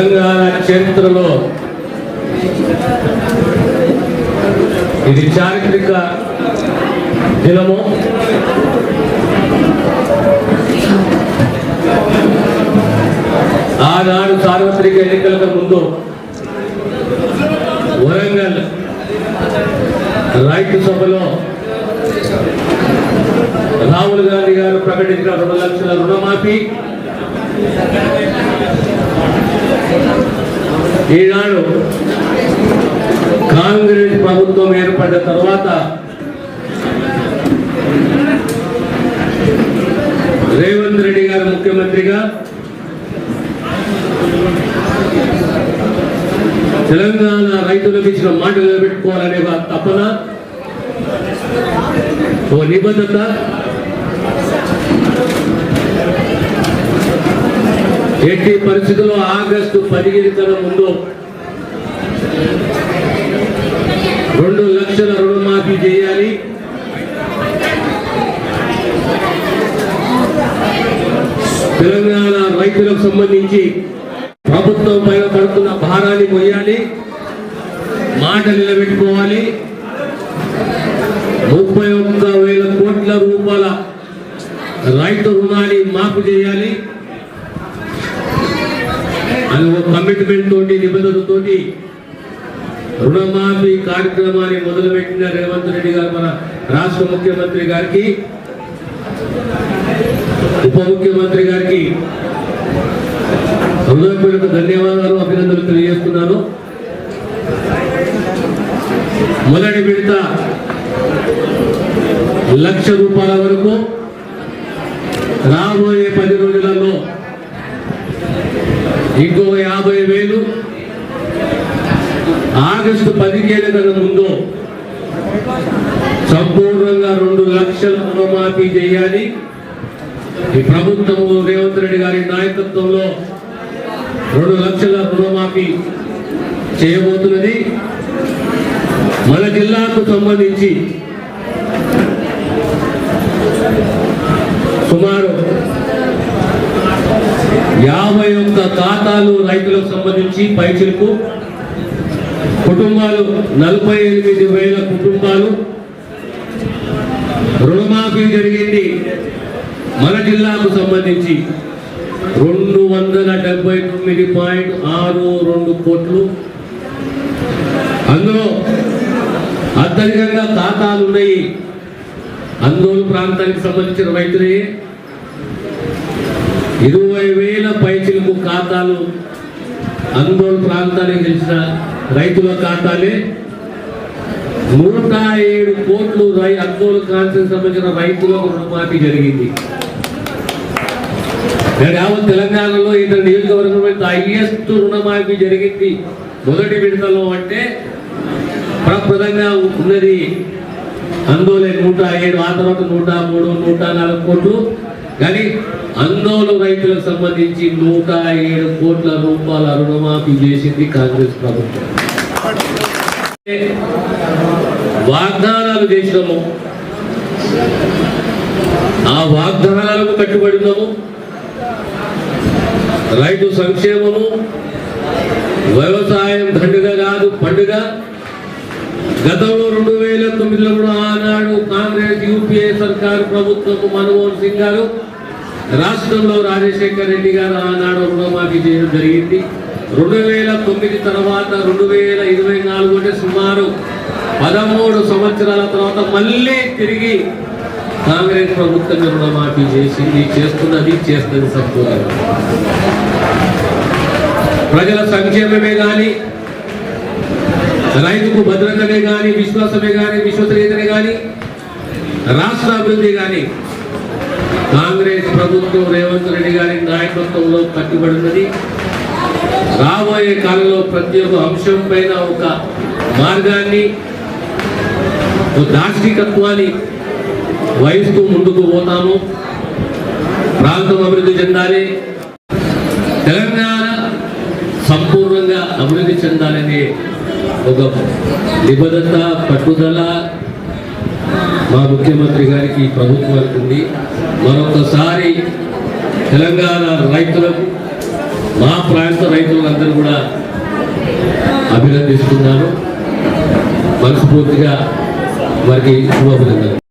తెలంగాణ చరిత్రలో ఇది చారిత్రక దినము. ఆనాడు సార్వత్రిక ఎన్నికలకు ముందు వరంగల్ రైతు సభలో రాహుల్ గాంధీ గారు ప్రకటించిన 2 లక్షల రుణమాఫీ ఈనాడు కాంగ్రెస్ ప్రభుత్వం ఏర్పడిన తర్వాత రేవంత్ రెడ్డి గారు ముఖ్యమంత్రిగా తెలంగాణ రైతులకు ఇచ్చిన మాట నిలబెట్టుకోవాలనే తపన, ఓ నిబద్ధత ఎట్టి పరిస్థితుల్లో ఆగస్టు 15 కన్నా ముందు 2 లక్షల రుణమాఫీ చేయాలి. తెలంగాణ రైతులకు సంబంధించి ప్రభుత్వం పైన పడుతున్న భారాన్ని మొయ్యాలి, మాట నిలబెట్టుకోవాలి. 31,000 కోట్ల రూపాయల రైతు రుణాన్ని మాఫీ చేయాలి అని ఒక కమిట్మెంట్ తోటి, నిబంధనతోటి రుణమాఫీ కార్యక్రమాన్ని మొదలుపెట్టిన రేవంత్ రెడ్డి గారు మన రాష్ట్ర ముఖ్యమంత్రి గారికి, ఉప ముఖ్యమంత్రి గారికి హృదయపూర్వక ధన్యవాదాలు, అభినందనలు తెలియజేస్తున్నాను. మొదటి విడత 1 లక్ష రూపాయల వరకు రాబోయే 10 రోజులలో ఇంకో 50,000 ఆగస్టు 15 కన్నా ముందు సంపూర్ణంగా 2 లక్షల రుణమాఫీ చేయాలి. ఈ ప్రభుత్వము రేవంత్ రెడ్డి గారి నాయకత్వంలో 2 లక్షల రుణమాఫీ చేయబోతున్నది. మన జిల్లాకు సంబంధించి సుమారు 51 ఖాతాలు రైతులకు సంబంధించి పైచిలకు కుటుంబాలు 48,000 కుటుంబాలు రుణమాఫీ జరిగింది. మన జిల్లాకు సంబంధించి 279.62 కోట్లు. అందులో అత్యధికంగా ఖాతాలు ఉన్నాయి అందోళన ప్రాంతానికి సంబంధించిన రైతులే. 20,000 పైచిలకు ఖాతాలు అందోళన ప్రాంతానికి తెలిసిన రైతుల ఖాతాలే. 107 కోట్లు అందోళన ప్రాంతానికి సంబంధించిన రైతులకు రుణమాఫీ జరిగింది. యావత్ తెలంగాణలో ఇతర నియోజకవర్గంలో హైయెస్ట్ రుణమాఫీ జరిగింది మొదటి విడతలో. అంటే ప్రప్రదంగా ఉన్నది అందోళన 107, ఆ తర్వాత 103, 104 కోట్లు. కానీ అందోళన రైతులకు సంబంధించి 107 కోట్ల రూపాయల రుణమాఫీ చేసింది కాంగ్రెస్ ప్రభుత్వం. వాగ్దానాలు చేసినాము, ఆ వాగ్దానాలకు కట్టుబడి ఉన్నాము. రైతు సంక్షేమము, వ్యవసాయం దండుగ కాదు పండుగ. గతంలో 2009లో కూడా ఆనాడు కాంగ్రెస్ యూపీఏ సర్కారు ప్రభుత్వము మన్మోహన్ సింగ్ గారు, రాష్ట్రంలో రాజశేఖర్ రెడ్డి గారు ఆనాడు రుణమాఫీ చేయడం జరిగింది. 2009 తర్వాత 2024 అంటే సుమారు 13 సంవత్సరాల తర్వాత మళ్ళీ తిరిగి కాంగ్రెస్ ప్రభుత్వం రుణమాఫీ చేసింది, చేస్తుంది సంపూర్ణంగా. ప్రజల సంక్షేమమే కానీ, రైతుకు భద్రతనే కానీ, విశ్వాసమే కానీ, విశ్వసనీయతనే కానీ, రాష్ట్ర అభివృద్ధి కానీ కాంగ్రెస్ ప్రభుత్వం రేవంత్ రెడ్డి గారి నాయకత్వంలో కట్టుబడినది. రాబోయే కాలంలో ప్రతి ఒక్క అంశం పైన ఒక మార్గాన్ని, ఒక దార్శనికత్వాన్ని వహిస్తూ ముందుకు పోతాము. ప్రాంతం అభివృద్ధి చెందాలి, తెలంగాణ సంపూర్ణంగా అభివృద్ధి చెందాలనే ఒక నిబద్ధత, పట్టుదల మా ముఖ్యమంత్రి గారికి, ప్రభుత్వానికి ఉంది. మరొకసారి తెలంగాణ రైతులకు మా ప్రాంత రైతులందరూ కూడా అభినందిస్తున్నాను. మనస్ఫూర్తిగా వారికి శుభాభినందనలు.